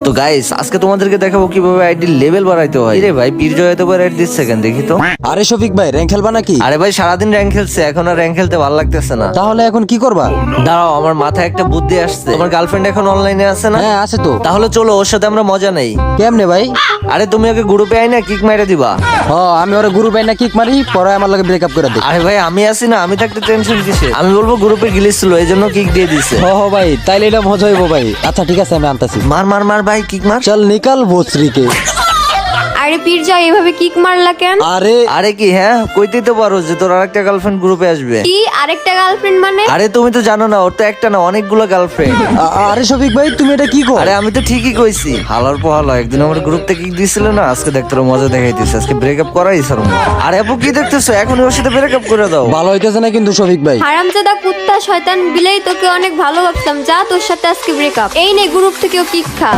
তো গাইস আজকে তোমাদেরকে দেখাবো কিভাবে আইডি লেভেল বাড়াইতে হয়। রে ভাই পীরজয় এতবার অ্যাড দিচ্ছে কেন দেখি তো। আরে শফিক ভাই র্যাঙ্ক খেলবা নাকি? আরে ভাই সারাদিন র্যাঙ্ক খেলছে, এখন আর র্যাঙ্ক খেলতে ভালো লাগতেছে না। তাহলে এখন কি করবা? দাঁড়াও, আমার মাথায় একটা বুদ্ধি আসছে। তোমার গার্লফ্রেন্ড এখন অনলাইনে আছে না? হ্যাঁ আছে তো। তাহলে চলো ওর সাথে আমরা মজা নেই। কেমনে ভাই? আরে তুমি ওকে গ্রুপে আই না কিক মাইরা দিবা। আমি ওরা গ্রুপ না কিক মারি, পরে আমার লগে ব্রেকআপ করে দে। আরে ভাই আমি আছি না, আমি থাকতে টেনশন কিসে? আমি বলবো গ্রুপে গিলিস ছিল এই জন্য কিক দিয়ে দিছে। ভাই তাইলে এটা মজা হইব ভাই। আচ্ছা ঠিক আছে আমি আনতাছি। মার মার মার ভাই কিক মার। চল নিকাল ভোসরিকে। আরে পীরজয় এভাবে কিক মারলা কেন? আরে কি হ্যাঁ কইতেই তো পারো যে তোর আরেকটা গার্লফ্রেন্ড গ্রুপে আসবে। কি আরেকটা গার্লফ্রেন্ড মানে? আরে তুমি তো জানো না, ওর তো একটা না অনেকগুলো গার্লফ্রেন্ড। আরে শফিক ভাই তুমি এটা কি কর? আরে আমি তো ঠিকই কইছি। হালার পোহালা একদিন আমার গ্রুপ থেকে কিক দিছিল না, আজকে দেখতে মজা দেখাইতেছে। আজকে ব্রেকআপ করাই স্যার। আরে আপু কি দেখতেছো? এখন ওর সাথে ব্রেকআপ করে দাও। ভালো হইতেছে না কিন্তু শফিক ভাই। হারামজাদা কুত্তা শয়তান বিলাই, তোকে অনেক ভালো ভাবতাম। যা তোর সাথে আজকে ব্রেকআপ। এই নে গ্রুপ থেকেও কিক খা।